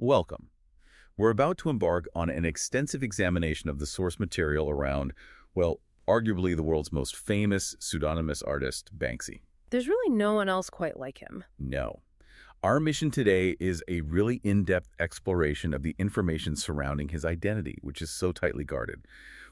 Welcome. We're about to embark on an extensive examination of the source material around, well, arguably the world's most famous pseudonymous artist, Banksy. There's really no one else quite like him. No. Our mission today is a really in-depth exploration of the information surrounding his identity, which is so tightly guarded.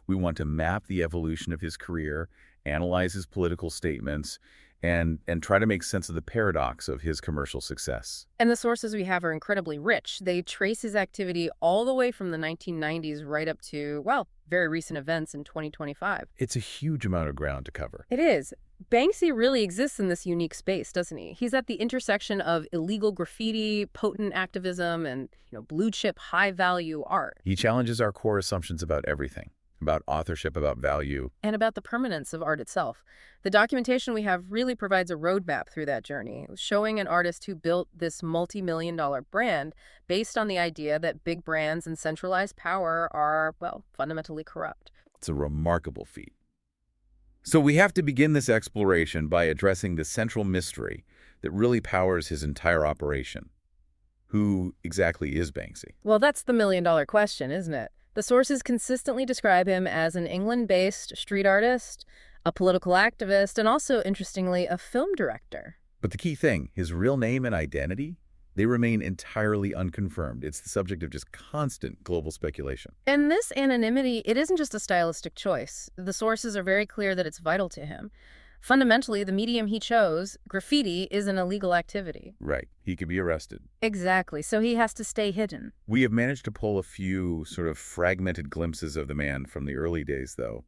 We want to map the evolution of his career, analyze his political statements, and try to make sense of the paradox of his commercial success. And the sources we have are incredibly rich. They trace his activity all the way from the 1990s right up to, well, very recent events in 2025. It's a huge amount of ground to cover. It is. Banksy really exists in this unique space, doesn't he? He's at the intersection of illegal graffiti, potent activism, and, blue-chip, high-value art. He challenges our core assumptions about everything, about authorship, about value. And about the permanence of art itself. The documentation we have really provides a roadmap through that journey, showing an artist who built this multi-million-dollar brand based on the idea that big brands and centralized power are, well, fundamentally corrupt. It's a remarkable feat. So we have to begin this exploration by addressing the central mystery that really powers his entire operation. Who exactly is Banksy? Well, that's the million-dollar question, isn't it? The sources consistently describe him as an England-based street artist, a political activist, and also, interestingly, a film director. But the key thing, his real name and identity, they remain entirely unconfirmed. It's the subject of just constant global speculation. And this anonymity, it isn't just a stylistic choice. The sources are very clear that it's vital to him. Fundamentally, the medium he chose, graffiti, is an illegal activity. Right. He could be arrested. Exactly. So he has to stay hidden. We have managed to pull a few sort of fragmented glimpses of the man from the early days, though.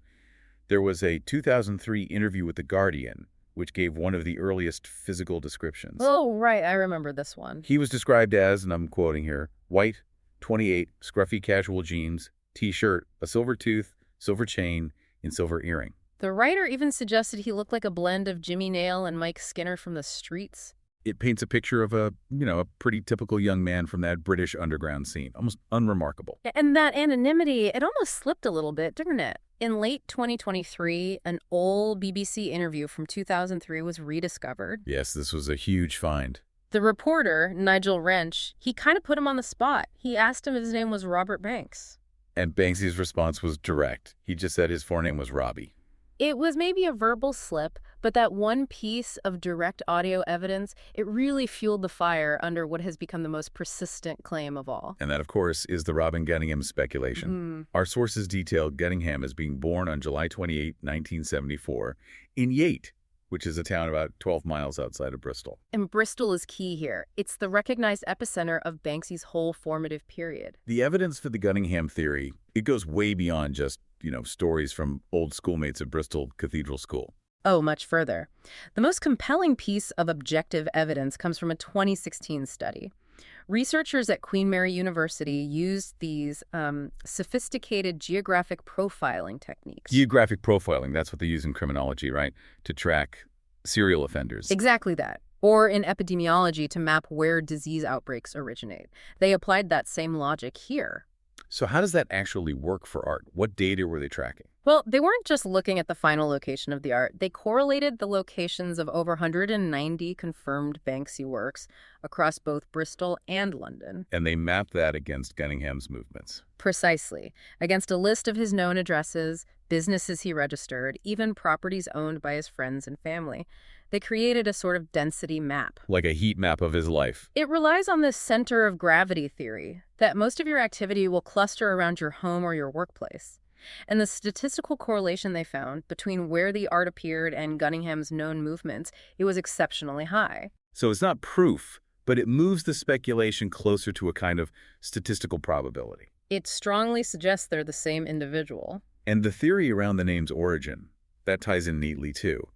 There was a 2003 interview with The Guardian, which gave one of the earliest physical descriptions. Oh, right. I remember this one. He was described as, and I'm quoting here, white, 28, scruffy casual jeans, T-shirt, a silver tooth, silver chain, and silver earring. The writer even suggested he looked like a blend of Jimmy Nail and Mike Skinner from the streets. It paints a picture of a pretty typical young man from that British underground scene. Almost unremarkable. And that anonymity, it almost slipped a little bit, didn't it? In late 2023, an old BBC interview from 2003 was rediscovered. Yes, this was a huge find. The reporter, Nigel Wrench, he kind of put him on the spot. He asked him if his name was Robert Banks. And Banksy's response was direct. He just said his forename was Robbie. It was maybe a verbal slip, but that one piece of direct audio evidence, it really fueled the fire under what has become the most persistent claim of all. And that, of course, is the Robin Gunningham speculation. Our sources detail Gunningham as being born on July 28, 1974, in Yate, which is a town about 12 miles outside of Bristol. And Bristol is key here. It's the recognized epicenter of Banksy's whole formative period. The evidence for the Gunningham theory, it goes way beyond just stories from old schoolmates at Bristol Cathedral School. Oh, much further. The most compelling piece of objective evidence comes from a 2016 study. Researchers at Queen Mary University used these sophisticated geographic profiling techniques. Geographic profiling, that's what they use in criminology, right? To track serial offenders. Exactly that. Or in epidemiology to map where disease outbreaks originate. They applied that same logic here. So how does that actually work for art? What data were they tracking? Well, they weren't just looking at the final location of the art. They correlated the locations of over 190 confirmed Banksy works across both Bristol and London. And they mapped that against Gunningham's movements. Precisely. Against a list of his known addresses, businesses he registered, even properties owned by his friends and family. They created a sort of density map. Like a heat map of his life. It relies on this center of gravity theory, that most of your activity will cluster around your home or your workplace. And the statistical correlation they found between where the art appeared and Gunningham's known movements, it was exceptionally high. So it's not proof, but it moves the speculation closer to a kind of statistical probability. It strongly suggests they're the same individual. And the theory around the name's origin, that ties in neatly too.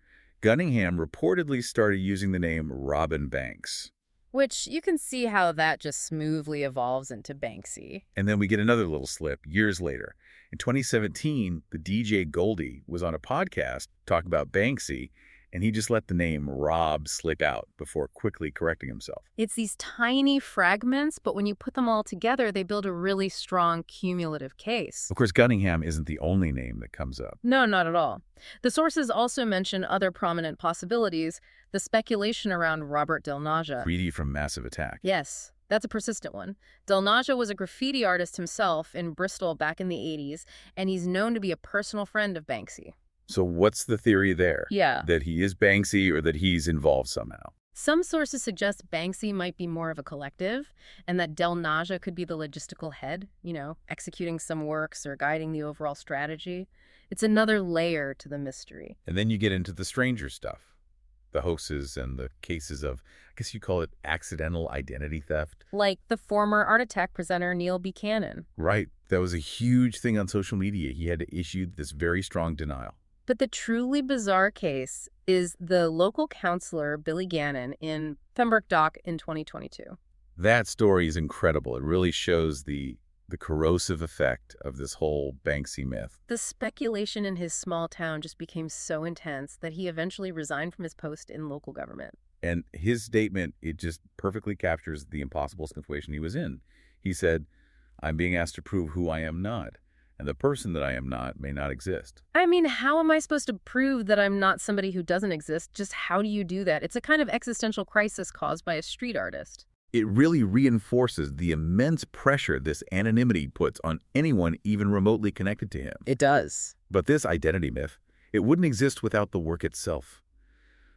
Gunningham reportedly started using the name Robin Banks. Which you can see how that just smoothly evolves into Banksy. And then we get another little slip years later. In 2017, the DJ Goldie was on a podcast talking about Banksy, and he just let the name Rob slip out before quickly correcting himself. It's these tiny fragments, but when you put them all together, they build a really strong cumulative case. Of course, Gunningham isn't the only name that comes up. No, not at all. The sources also mention other prominent possibilities, the speculation around Robert Del Naja. 3D from Massive Attack. Yes, That's a persistent one. Del Naja was a graffiti artist himself in Bristol back in the 80s, and he's known to be a personal friend of Banksy. So what's the theory there? Yeah. That he is Banksy or that he's involved somehow? Some sources suggest Banksy might be more of a collective, and that Del Naja could be the logistical head, executing some works or guiding the overall strategy. It's another layer to the mystery. And then you get into the stranger stuff. The hoaxes and the cases of, I guess you call it accidental identity theft. Like the former Art Attack presenter Neil Buchanan. Right. That was a huge thing on social media. He had to issue this very strong denial. But the truly bizarre case is the local counselor Billy Gannon in Pembroke Dock in 2022. That story is incredible. It really shows the corrosive effect of this whole Banksy myth. The speculation in his small town just became so intense that he eventually resigned from his post in local government. And his statement, it just perfectly captures the impossible situation he was in. He said, "I'm being asked to prove who I am not, and the person that I am not may not exist." I mean, how am I supposed to prove that I'm not somebody who doesn't exist? Just how do you do that? It's a kind of existential crisis caused by a street artist. It really reinforces the immense pressure this anonymity puts on anyone even remotely connected to him. It does. But this identity myth, it wouldn't exist without the work itself.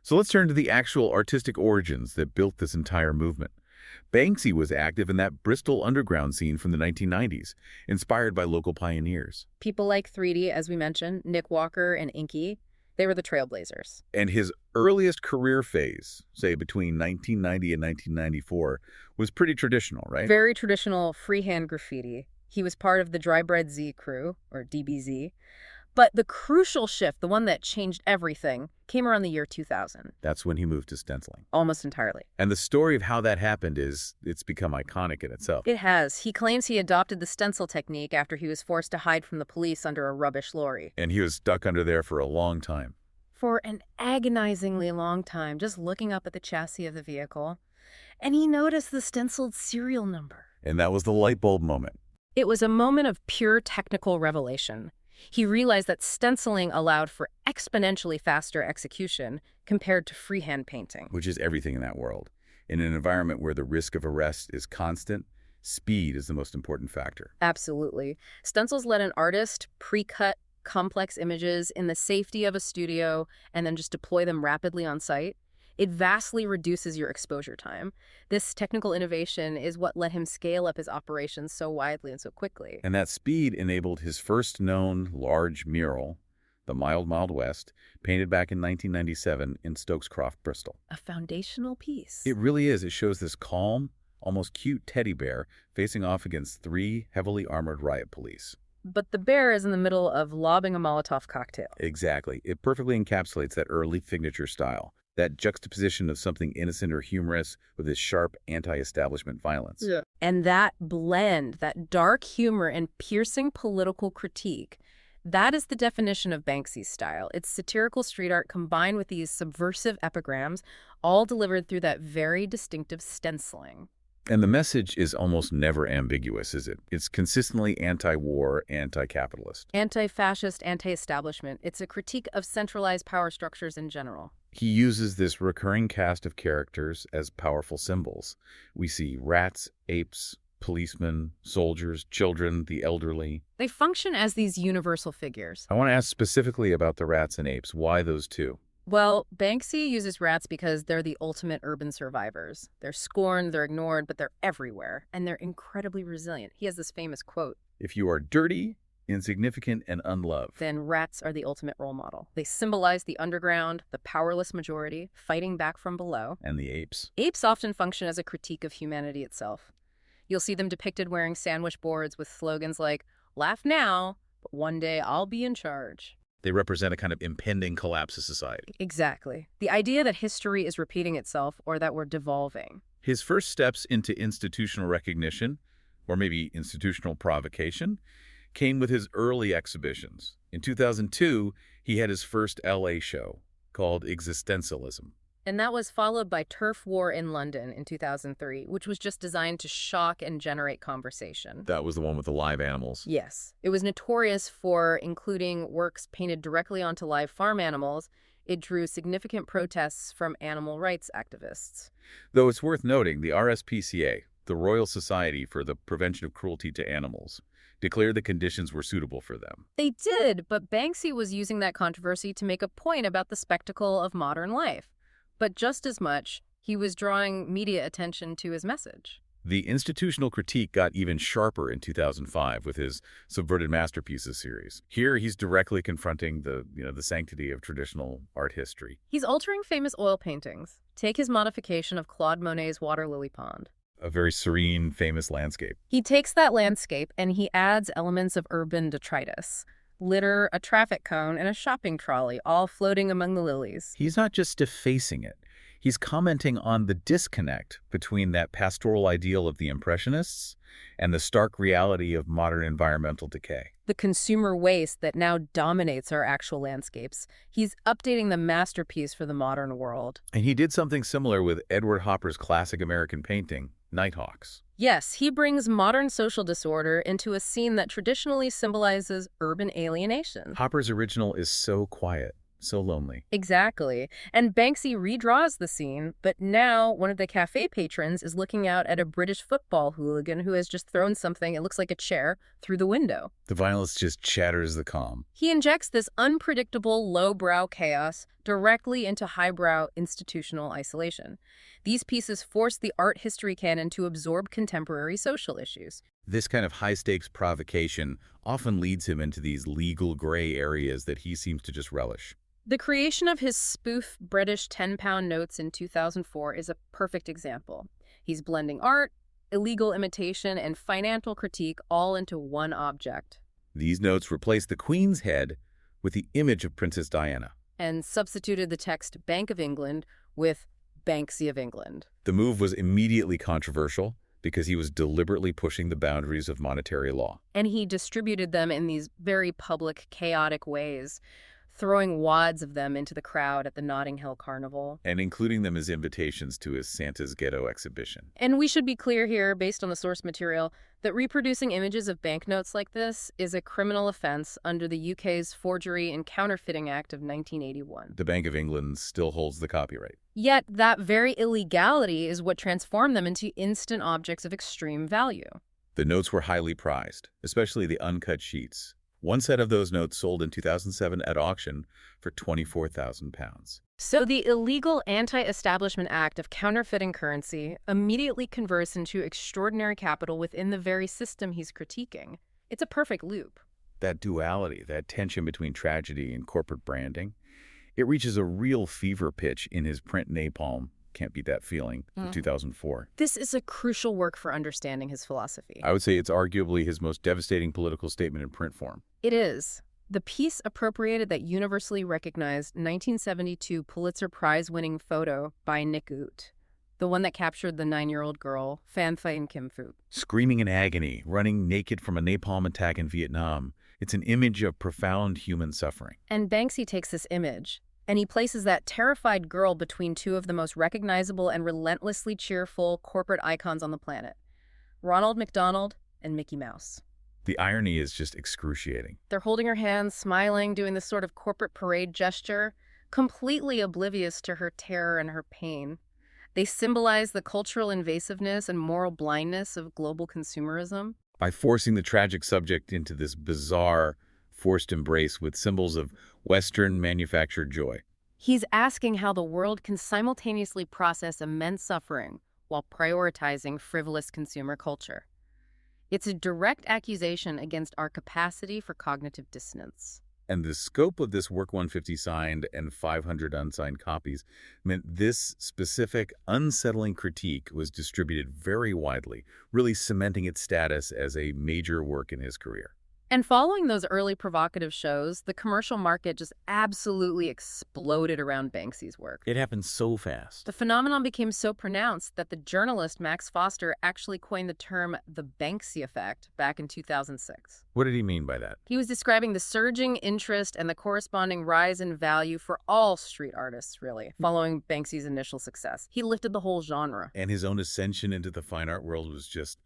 So let's turn to the actual artistic origins that built this entire movement. Banksy was active in that Bristol underground scene from the 1990s, inspired by local pioneers. People like 3D, as we mentioned, Nick Walker and Inky, they were the trailblazers. And his earliest career phase, say between 1990 and 1994, was pretty traditional, right? Very traditional freehand graffiti. He was part of the Dry Bread Z crew, or DBZ. But the crucial shift, the one that changed everything, came around the year 2000. That's when he moved to stenciling. Almost entirely. And the story of how that happened it's become iconic in itself. It has. He claims he adopted the stencil technique after he was forced to hide from the police under a rubbish lorry. And he was stuck under there for a long time. For an agonizingly long time, just looking up at the chassis of the vehicle. And he noticed the stenciled serial number. And that was the light bulb moment. It was a moment of pure technical revelation. He realized that stenciling allowed for exponentially faster execution compared to freehand painting. Which is everything in that world. In an environment where the risk of arrest is constant, speed is the most important factor. Absolutely. Stencils let an artist pre-cut complex images in the safety of a studio and then just deploy them rapidly on site. It vastly reduces your exposure time. This technical innovation is what let him scale up his operations so widely and so quickly. And that speed enabled his first known large mural, The Mild, Mild West, painted back in 1997 in Stokes Croft, Bristol. A foundational piece. It really is. It shows this calm, almost cute teddy bear facing off against 3 heavily armored riot police. But the bear is in the middle of lobbing a Molotov cocktail. Exactly. It perfectly encapsulates that early signature style. That juxtaposition of something innocent or humorous with this sharp anti-establishment violence. Yeah. And that blend, that dark humor and piercing political critique, that is the definition of Banksy's style. It's satirical street art combined with these subversive epigrams, all delivered through that very distinctive stenciling. And the message is almost never ambiguous, is it? It's consistently anti-war, anti-capitalist. Anti-fascist, anti-establishment. It's a critique of centralized power structures in general. He uses this recurring cast of characters as powerful symbols. We see rats, apes, policemen, soldiers, children, the elderly. They function as these universal figures. I want to ask specifically about the rats and apes. Why those two? Well, Banksy uses rats because they're the ultimate urban survivors. They're scorned, they're ignored, but they're everywhere, and they're incredibly resilient. He has this famous quote, "If you are dirty, insignificant, and unloved, then rats are the ultimate role model. They symbolize the underground, the powerless majority, fighting back from below. And the apes." Apes often function as a critique of humanity itself. You'll see them depicted wearing sandwich boards with slogans like, "Laugh now, but one day I'll be in charge." They represent a kind of impending collapse of society. Exactly. The idea that history is repeating itself or that we're devolving. His first steps into institutional recognition, or maybe institutional provocation, came with his early exhibitions. In 2002, he had his first LA show called Existentialism. And that was followed by Turf War in London in 2003, which was just designed to shock and generate conversation. That was the one with the live animals. Yes. It was notorious for including works painted directly onto live farm animals. It drew significant protests from animal rights activists. Though it's worth noting, the RSPCA, the Royal Society for the Prevention of Cruelty to Animals, declared the conditions were suitable for them. They did, but Banksy was using that controversy to make a point about the spectacle of modern life. But just as much, he was drawing media attention to his message. The institutional critique got even sharper in 2005 with his Subverted Masterpieces series. Here, he's directly confronting the sanctity of traditional art history. He's altering famous oil paintings. Take his modification of Claude Monet's Water Lily Pond. A very serene, famous landscape. He takes that landscape and he adds elements of urban detritus. Litter, a traffic cone, and a shopping trolley, all floating among the lilies. He's not just defacing it. He's commenting on the disconnect between that pastoral ideal of the Impressionists and the stark reality of modern environmental decay. The consumer waste that now dominates our actual landscapes. He's updating the masterpiece for the modern world. And he did something similar with Edward Hopper's classic American painting, Nighthawks. Yes, he brings modern social disorder into a scene that traditionally symbolizes urban alienation. Hopper's original is so quiet, so lonely. Exactly. And Banksy redraws the scene, but now one of the cafe patrons is looking out at a British football hooligan who has just thrown something, it looks like a chair, through the window. The violence just shatters the calm. He injects this unpredictable, lowbrow chaos directly into highbrow institutional isolation. These pieces force the art history canon to absorb contemporary social issues. This kind of high-stakes provocation often leads him into these legal gray areas that he seems to just relish. The creation of his spoof British 10-pound notes in 2004 is a perfect example. He's blending art, illegal imitation, and financial critique all into one object. These notes replace the Queen's head with the image of Princess Diana. And substituted the text Bank of England with Banksy of England. The move was immediately controversial because he was deliberately pushing the boundaries of monetary law. And he distributed them in these very public, chaotic ways, throwing wads of them into the crowd at the Notting Hill Carnival. And including them as invitations to his Santa's Ghetto exhibition. And we should be clear here, based on the source material, that reproducing images of banknotes like this is a criminal offense under the UK's Forgery and Counterfeiting Act of 1981. The Bank of England still holds the copyright. Yet that very illegality is what transformed them into instant objects of extreme value. The notes were highly prized, especially the uncut sheets. One set of those notes sold in 2007 at auction for £24,000. So the illegal Anti-Establishment Act of counterfeiting currency immediately converts into extraordinary capital within the very system he's critiquing. It's a perfect loop. That duality, that tension between tragedy and corporate branding, it reaches a real fever pitch in his print Napalm, Can't Beat That Feeling, of 2004. This is a crucial work for understanding his philosophy. I would say it's arguably his most devastating political statement in print form. It is. The piece appropriated that universally recognized 1972 Pulitzer Prize-winning photo by Nick Ut, the one that captured the 9-year-old girl, Phan Thanh Kim Phuc. Screaming in agony, running naked from a napalm attack in Vietnam, it's an image of profound human suffering. And Banksy takes this image, and he places that terrified girl between two of the most recognizable and relentlessly cheerful corporate icons on the planet, Ronald McDonald and Mickey Mouse. The irony is just excruciating. They're holding her hands, smiling, doing this sort of corporate parade gesture, completely oblivious to her terror and her pain. They symbolize the cultural invasiveness and moral blindness of global consumerism. By forcing the tragic subject into this bizarre, forced embrace with symbols of Western manufactured joy. He's asking how the world can simultaneously process immense suffering while prioritizing frivolous consumer culture. It's a direct accusation against our capacity for cognitive dissonance. And the scope of this Work 150 signed and 500 unsigned copies meant this specific, unsettling critique was distributed very widely, really cementing its status as a major work in his career. And following those early provocative shows, the commercial market just absolutely exploded around Banksy's work. It happened so fast. The phenomenon became so pronounced that the journalist Max Foster actually coined the term the Banksy effect back in 2006. What did he mean by that? He was describing the surging interest and the corresponding rise in value for all street artists, really, following Banksy's initial success. He lifted the whole genre. And his own ascension into the fine art world was just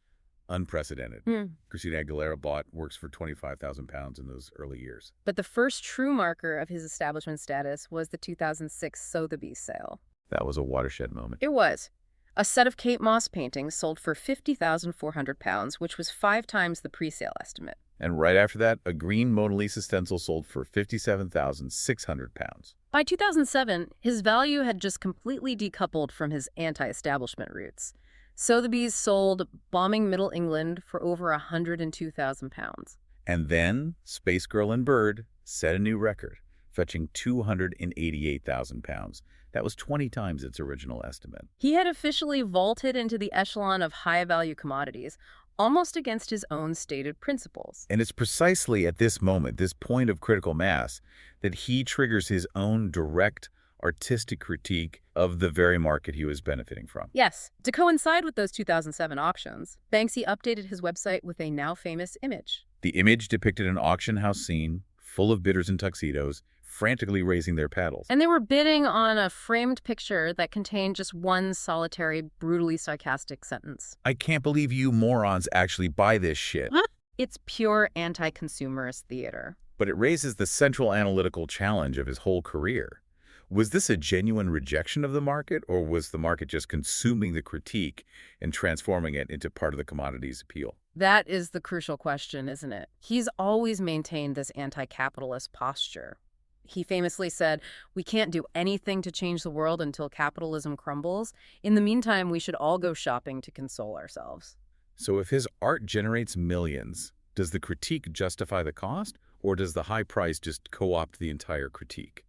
unprecedented. Christina Aguilera bought works for £25,000 in those early years. But the first true marker of his establishment status was the 2006 Sotheby's sale. That was a watershed moment. It was. A set of Kate Moss paintings sold for £50,400, which was 5 times the pre-sale estimate. And right after that, a green Mona Lisa stencil sold for £57,600. By 2007, his value had just completely decoupled from his anti-establishment roots. Sotheby's sold Bombing Middle England for over £102,000. And then, Space Girl and Bird set a new record, fetching £288,000. That was 20 times its original estimate. He had officially vaulted into the echelon of high-value commodities, almost against his own stated principles. And it's precisely at this moment, this point of critical mass, that he triggers his own direct artistic critique of the very market he was benefiting from. Yes, to coincide with those 2007 auctions, Banksy updated his website with a now-famous image. The image depicted an auction house scene full of bidders in tuxedos, frantically raising their paddles. And they were bidding on a framed picture that contained just one solitary, brutally sarcastic sentence. I can't believe you morons actually buy this shit. Huh? It's pure anti-consumerist theater. But it raises the central analytical challenge of his whole career. Was this a genuine rejection of the market, or was the market just consuming the critique and transforming it into part of the commodity's appeal? That is the crucial question, isn't it? He's always maintained this anti-capitalist posture. He famously said, "We can't do anything to change the world until capitalism crumbles. In the meantime, we should all go shopping to console ourselves." So if his art generates millions, does the critique justify the cost, or does the high price just co-opt the entire critique?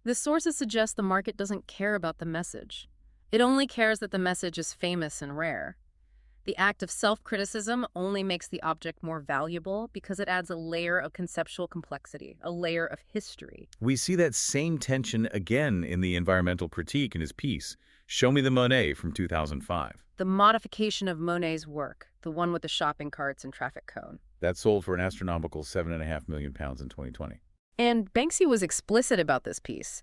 The sources suggest the market doesn't care about the message. It only cares that the message is famous and rare. The act of self-criticism only makes the object more valuable because it adds a layer of conceptual complexity, a layer of history. We see that same tension again in the environmental critique in his piece, Show Me the Monet from 2005. The modification of Monet's work, the one with the shopping carts and traffic cone. That sold for an astronomical £7.5 million in 2020. And Banksy was explicit about this piece.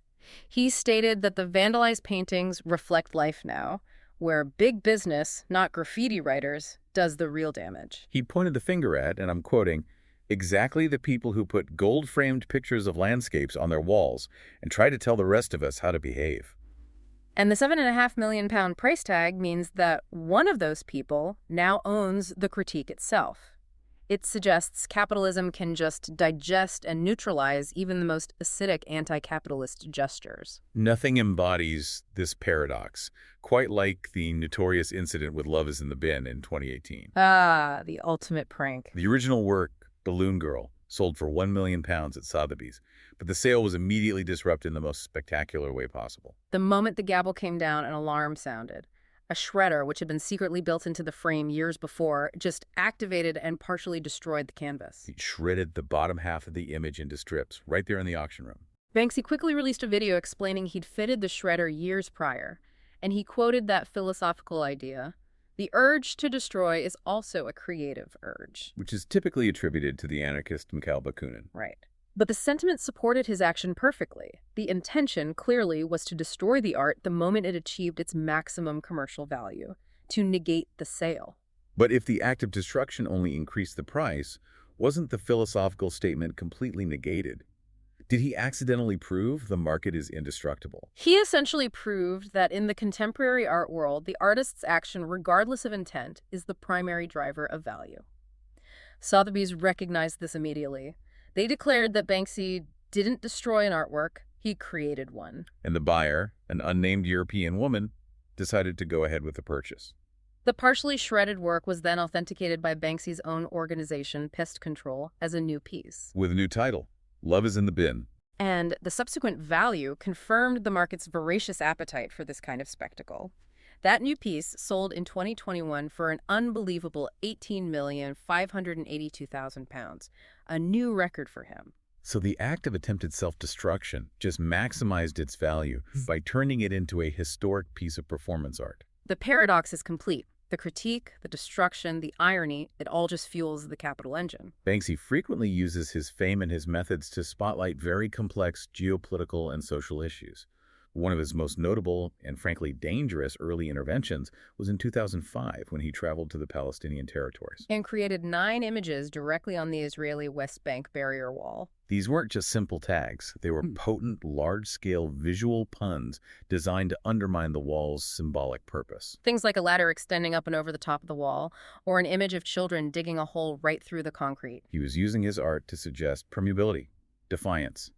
He stated that the vandalized paintings reflect life now, where big business, not graffiti writers, does the real damage. He pointed the finger at, and I'm quoting, exactly the people who put gold-framed pictures of landscapes on their walls and try to tell the rest of us how to behave. And the £7.5 million price tag means that one of those people now owns the critique itself. It suggests capitalism can just digest and neutralize even the most acidic anti-capitalist gestures. Nothing embodies this paradox, quite like the notorious incident with Love is in the Bin in 2018. Ah, the ultimate prank. The original work, Balloon Girl, sold for £1 million at Sotheby's, but the sale was immediately disrupted in the most spectacular way possible. The moment the gavel came down, an alarm sounded. A shredder, which had been secretly built into the frame years before, just activated and partially destroyed the canvas. It shredded the bottom half of the image into strips, right there in the auction room. Banksy quickly released a video explaining he'd fitted the shredder years prior, and he quoted that philosophical idea, "The urge to destroy is also a creative urge." Which is typically attributed to the anarchist Mikhail Bakunin. Right. But the sentiment supported his action perfectly. The intention, clearly, was to destroy the art the moment it achieved its maximum commercial value, to negate the sale. But if the act of destruction only increased the price, wasn't the philosophical statement completely negated? Did he accidentally prove the market is indestructible? He essentially proved that in the contemporary art world, the artist's action, regardless of intent, is the primary driver of value. Sotheby's recognized this immediately. They declared that Banksy didn't destroy an artwork, he created one. And the buyer, an unnamed European woman, decided to go ahead with the purchase. The partially shredded work was then authenticated by Banksy's own organization, Pest Control, as a new piece. With a new title, Love is in the Bin. And the subsequent value confirmed the market's voracious appetite for this kind of spectacle. That new piece sold in 2021 for an unbelievable £18,582,000, a new record for him. So the act of attempted self-destruction just maximized its value by turning it into a historic piece of performance art. The paradox is complete. The critique, the destruction, the irony, it all just fuels the capital engine. Banksy frequently uses his fame and his methods to spotlight very complex geopolitical and social issues. One of his most notable and frankly dangerous early interventions was in 2005 when he traveled to the Palestinian territories. And created 9 images directly on the Israeli West Bank barrier wall. These weren't just simple tags. They were potent, large-scale visual puns designed to undermine the wall's symbolic purpose. Things like a ladder extending up and over the top of the wall, or an image of children digging a hole right through the concrete. He was using his art to suggest permeability, defiance,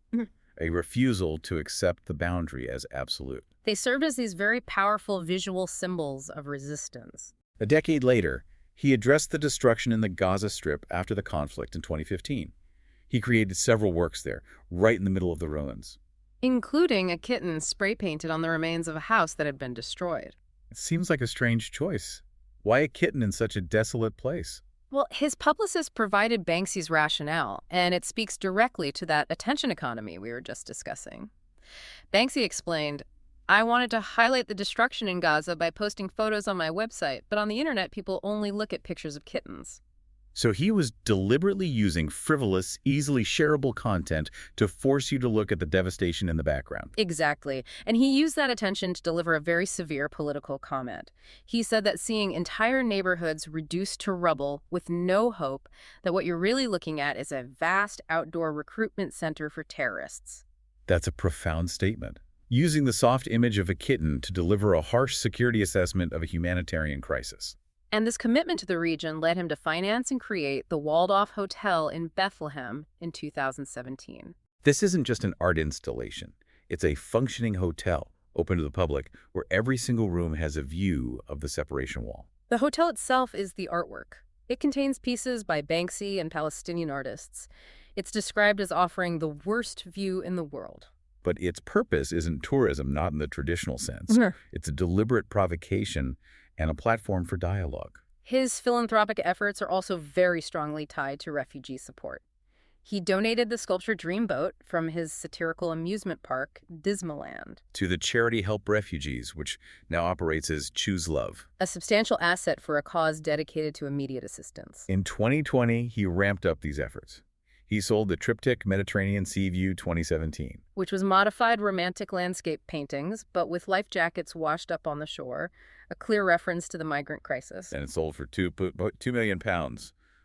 a refusal to accept the boundary as absolute. They served as these very powerful visual symbols of resistance. A decade later, he addressed the destruction in the Gaza Strip after the conflict in 2015. He created several works there, right in the middle of the ruins. Including a kitten spray-painted on the remains of a house that had been destroyed. It seems like a strange choice. Why a kitten in such a desolate place? Well, his publicist provided Banksy's rationale, and it speaks directly to that attention economy we were just discussing. Banksy explained, "I wanted to highlight the destruction in Gaza by posting photos on my website, but on the internet people only look at pictures of kittens." So he was deliberately using frivolous, easily shareable content to force you to look at the devastation in the background. Exactly. And he used that attention to deliver a very severe political comment. He said that seeing entire neighborhoods reduced to rubble with no hope, that what you're really looking at is a vast outdoor recruitment center for terrorists. That's a profound statement. Using the soft image of a kitten to deliver a harsh security assessment of a humanitarian crisis. And this commitment to the region led him to finance and create the walled-off hotel in Bethlehem in 2017. This isn't just an art installation. It's a functioning hotel, open to the public, where every single room has a view of the separation wall. The hotel itself is the artwork. It contains pieces by Banksy and Palestinian artists. It's described as offering the worst view in the world. But its purpose isn't tourism, not in the traditional sense. It's a deliberate provocation and a platform for dialogue. His philanthropic efforts are also very strongly tied to refugee support. He donated the sculpture Dreamboat from his satirical amusement park, Dismaland, to the charity Help Refugees, which now operates as Choose Love. a substantial asset for a cause dedicated to immediate assistance. In 2020, he ramped up these efforts. He sold the triptych Mediterranean Sea View 2017. Which was modified romantic landscape paintings, but with life jackets washed up on the shore, a clear reference to the migrant crisis. And it sold for £2 million,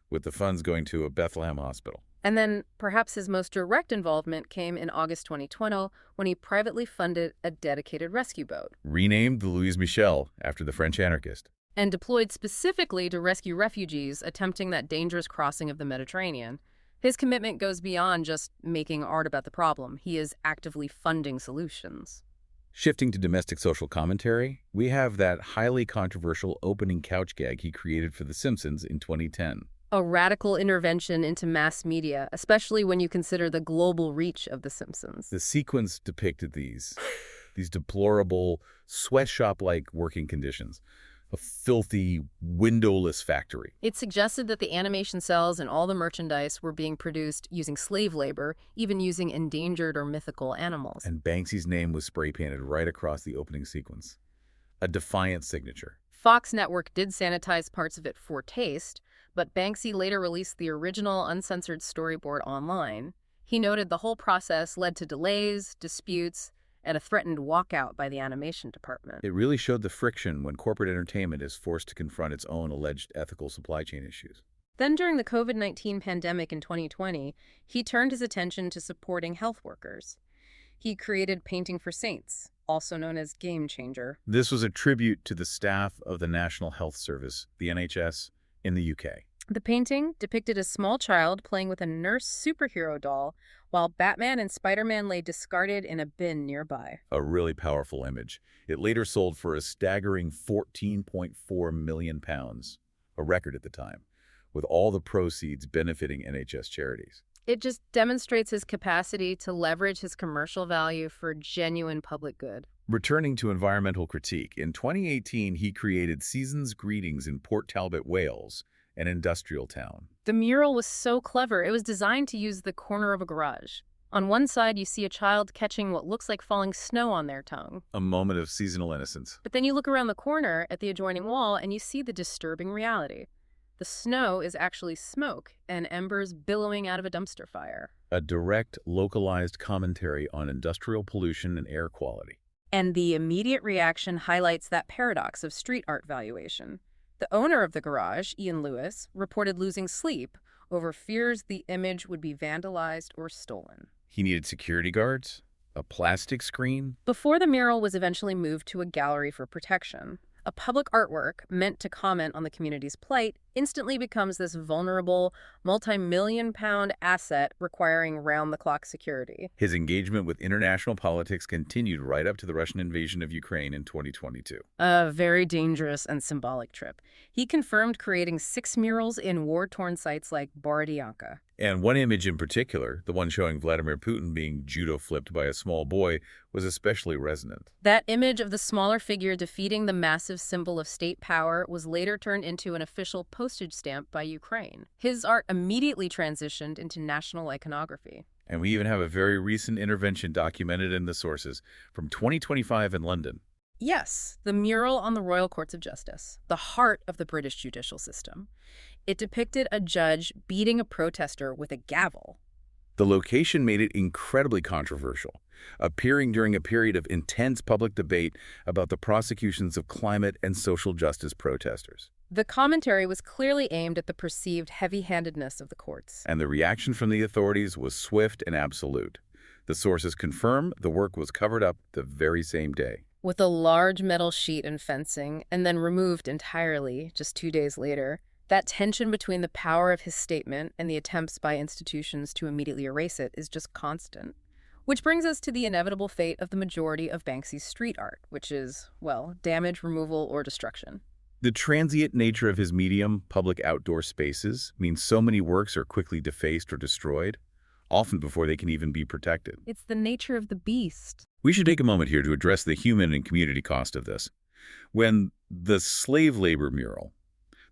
with the funds going to a Bethlehem hospital. And then perhaps his most direct involvement came in August 2020 when he privately funded a dedicated rescue boat. Renamed the Louise Michel after the French anarchist. And deployed specifically to rescue refugees attempting that dangerous crossing of the Mediterranean. His commitment goes beyond just making art about the problem. He is actively funding solutions. Shifting to domestic social commentary, we have that highly controversial opening couch gag he created for The Simpsons in 2010. A radical intervention into mass media, especially when you consider the global reach of The Simpsons. The sequence depicted these deplorable, sweatshop-like working conditions. A filthy, windowless factory. It suggested that the animation cells and all the merchandise were being produced using slave labor, even using endangered or mythical animals. And Banksy's name was spray-painted right across the opening sequence. A defiant signature. Fox Network did sanitize parts of it for taste, but Banksy later released the original uncensored storyboard online. He noted the whole process led to delays, disputes, and a threatened walkout by the animation department. It really showed the friction when corporate entertainment is forced to confront its own alleged ethical supply chain issues. Then during the COVID-19 pandemic in 2020, he turned his attention to supporting health workers. He created Painting for Saints, also known as Game Changer. This was a tribute to the staff of the National Health Service, the NHS, in the UK. The painting depicted a small child playing with a nurse superhero doll while Batman and Spider-Man lay discarded in a bin nearby. A really powerful image. It later sold for a staggering £14.4 million, a record at the time, with all the proceeds benefiting NHS charities. It just demonstrates his capacity to leverage his commercial value for genuine public good. Returning to environmental critique, in 2018 he created Season's Greetings in Port Talbot, Wales, an industrial town. The mural was so clever, it was designed to use the corner of a garage. On one side, you see a child catching what looks like falling snow on their tongue. A moment of seasonal innocence. But then you look around the corner at the adjoining wall and you see the disturbing reality. The snow is actually smoke and embers billowing out of a dumpster fire. A direct, localized commentary on industrial pollution and air quality. And the immediate reaction highlights that paradox of street art valuation. The owner of the garage, Ian Lewis, reported losing sleep over fears the image would be vandalized or stolen. He needed security guards, a plastic screen. Before the mural was eventually moved to a gallery for protection, a public artwork meant to comment on the community's plight instantly becomes this vulnerable, multi-million-pound asset requiring round-the-clock security. His engagement with international politics continued right up to the Russian invasion of Ukraine in 2022. A very dangerous and symbolic trip. He confirmed creating 6 murals in war-torn sites like Borodianka. And one image in particular, the one showing Vladimir Putin being judo-flipped by a small boy, was especially resonant. That image of the smaller figure defeating the massive symbol of state power was later turned into an official postage stamp by Ukraine. His art immediately transitioned into national iconography. And we even have a very recent intervention documented in the sources from 2025 in London. Yes, the mural on the Royal Courts of Justice, the heart of the British judicial system. It depicted a judge beating a protester with a gavel. The location made it incredibly controversial, appearing during a period of intense public debate about the prosecutions of climate and social justice protesters. The commentary was clearly aimed at the perceived heavy-handedness of the courts. And the reaction from the authorities was swift and absolute. The sources confirm the work was covered up the very same day. With a large metal sheet and fencing, and then removed entirely just 2 days later, that tension between the power of his statement and the attempts by institutions to immediately erase it is just constant. Which brings us to the inevitable fate of the majority of Banksy's street art, which is, well, damage, removal, or destruction. The transient nature of his medium, public outdoor spaces, means so many works are quickly defaced or destroyed, often before they can even be protected. It's the nature of the beast. We should take a moment here to address the human and community cost of this. When the slave labor mural,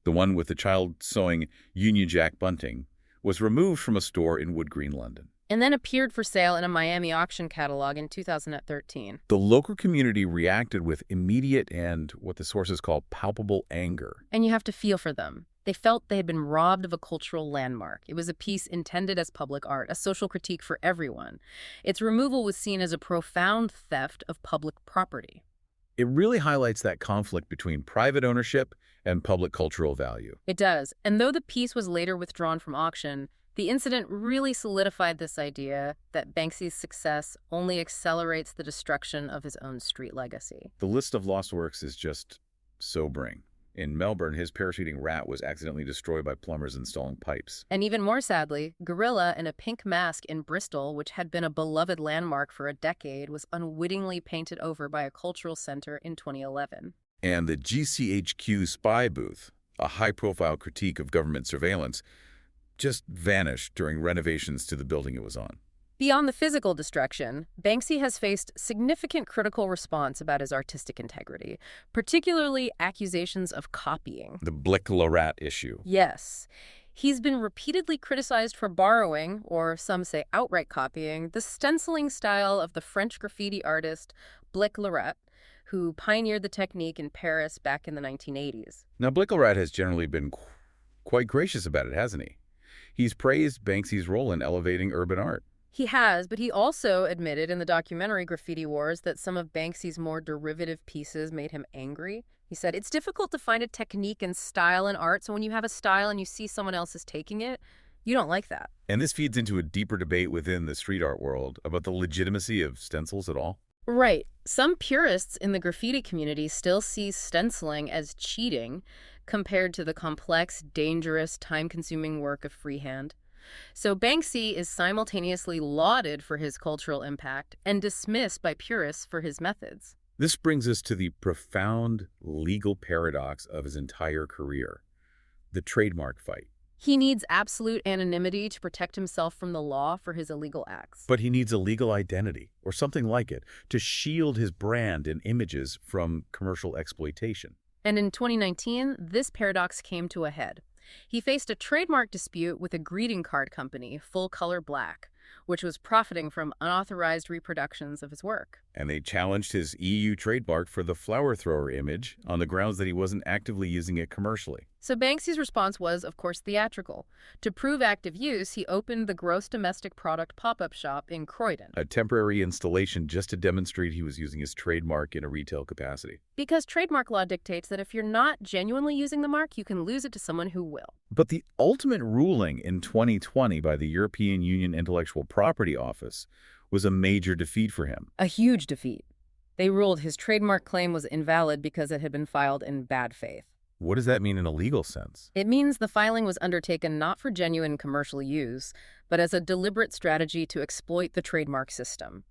the one with the child sewing Union Jack bunting, was removed from a store in Wood Green, London, And then appeared for sale in a Miami auction catalog in 2013. the local community reacted with immediate and what the sources call palpable anger. And you have to feel for them. They felt they had been robbed of a cultural landmark. It was a piece intended as public art, a social critique for everyone. Its removal was seen as a profound theft of public property. It really highlights that conflict between private ownership and public cultural value. It does. And though the piece was later withdrawn from auction, the incident really solidified this idea that Banksy's success only accelerates the destruction of his own street legacy. The list of lost works is just sobering. In Melbourne, his parachuting rat was accidentally destroyed by plumbers installing pipes. And even more sadly, Gorilla in a pink mask in Bristol, which had been a beloved landmark for a decade, was unwittingly painted over by a cultural center in 2011. And the GCHQ spy booth, a high-profile critique of government surveillance, just vanished during renovations to the building it was on. Beyond the physical destruction, Banksy has faced significant critical response about his artistic integrity, particularly accusations of copying. The Blick-Larat issue. Yes. He's been repeatedly criticized for borrowing, or some say outright copying, the stenciling style of the French graffiti artist Blick-Larat, who pioneered the technique in Paris back in the 1980s. Now, Blick-Larat has generally been quite gracious about it, hasn't he? He's praised Banksy's role in elevating urban art. He has, but he also admitted in the documentary Graffiti Wars that some of Banksy's more derivative pieces made him angry. He said, it's difficult to find a technique and style in art, so when you have a style and you see someone else is taking it, you don't like that. And this feeds into a deeper debate within the street art world about the legitimacy of stencils at all. Right. Some purists in the graffiti community still see stenciling as cheating compared to the complex, dangerous, time-consuming work of freehand. So Banksy is simultaneously lauded for his cultural impact and dismissed by purists for his methods. This brings us to the profound legal paradox of his entire career, the trademark fight. He needs absolute anonymity to protect himself from the law for his illegal acts. But he needs a legal identity, or something like it, to shield his brand and images from commercial exploitation. And in 2019, this paradox came to a head. He faced a trademark dispute with a greeting card company, Full Color Black, which was profiting from unauthorized reproductions of his work. And they challenged his EU trademark for the flower thrower image on the grounds that he wasn't actively using it commercially. So Banksy's response was, of course, theatrical. To prove active use, he opened the gross domestic product pop-up shop in Croydon. A temporary installation just to demonstrate he was using his trademark in a retail capacity. Because trademark law dictates that if you're not genuinely using the mark, you can lose it to someone who will. But the ultimate ruling in 2020 by the European Union Intellectual Property Office was a major defeat for him. A huge defeat. They ruled his trademark claim was invalid because it had been filed in bad faith. What does that mean in a legal sense? It means the filing was undertaken not for genuine commercial use, but as a deliberate strategy to exploit the trademark system.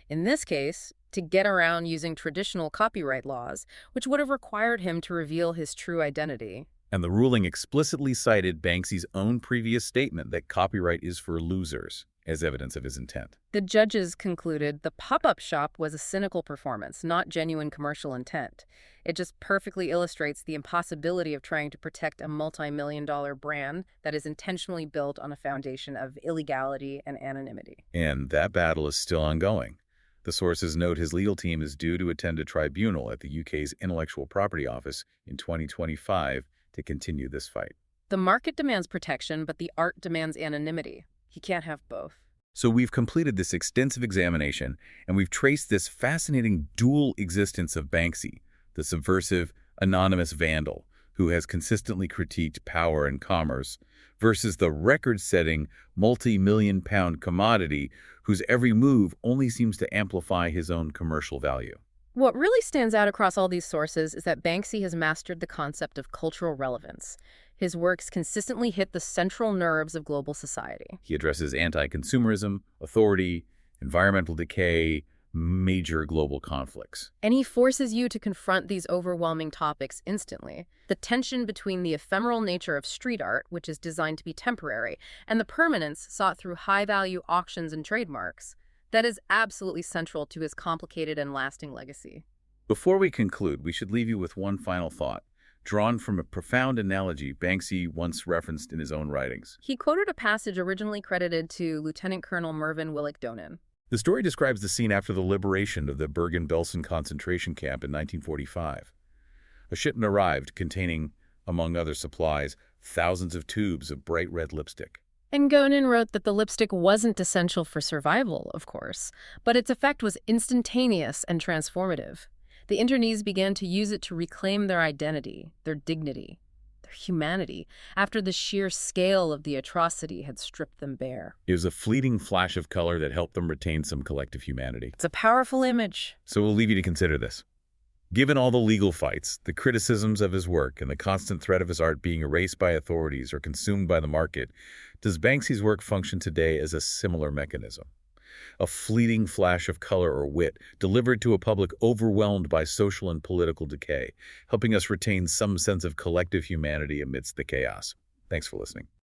In this case, to get around using traditional copyright laws, which would have required him to reveal his true identity. And the ruling explicitly cited Banksy's own previous statement that copyright is for losers as evidence of his intent. The judges concluded the pop-up shop was a cynical performance, not genuine commercial intent. It just perfectly illustrates the impossibility of trying to protect a multi-million-dollar brand that is intentionally built on a foundation of illegality and anonymity. And that battle is still ongoing. The sources note his legal team is due to attend a tribunal at the UK's Intellectual Property Office in 2025 to continue this fight. The market demands protection, but the art demands anonymity. He can't have both. So we've completed this extensive examination, and we've traced this fascinating dual existence of Banksy, the subversive, anonymous vandal who has consistently critiqued power and commerce, versus the record-setting, multi-million-pound commodity whose every move only seems to amplify his own commercial value. What really stands out across all these sources is that Banksy has mastered the concept of cultural relevance. His works consistently hit the central nerves of global society. He addresses anti-consumerism, authority, environmental decay, major global conflicts. And he forces you to confront these overwhelming topics instantly. The tension between the ephemeral nature of street art, which is designed to be temporary, and the permanence sought through high-value auctions and trademarks, that is absolutely central to his complicated and lasting legacy. Before we conclude, we should leave you with one final thought, drawn from a profound analogy Banksy once referenced in his own writings. He quoted a passage originally credited to Lieutenant Colonel Mervyn Willick-Donen. The story describes the scene after the liberation of the Bergen-Belsen concentration camp in 1945. A shipment arrived containing, among other supplies, thousands of tubes of bright red lipstick. And Donen wrote that the lipstick wasn't essential for survival, of course, but its effect was instantaneous and transformative. The internees began to use it to reclaim their identity, their dignity, their humanity, after the sheer scale of the atrocity had stripped them bare. It was a fleeting flash of color that helped them retain some collective humanity. It's a powerful image. So we'll leave you to consider this. Given all the legal fights, the criticisms of his work, and the constant threat of his art being erased by authorities or consumed by the market, does Banksy's work function today as a similar mechanism? A fleeting flash of color or wit delivered to a public overwhelmed by social and political decay, helping us retain some sense of collective humanity amidst the chaos. Thanks for listening.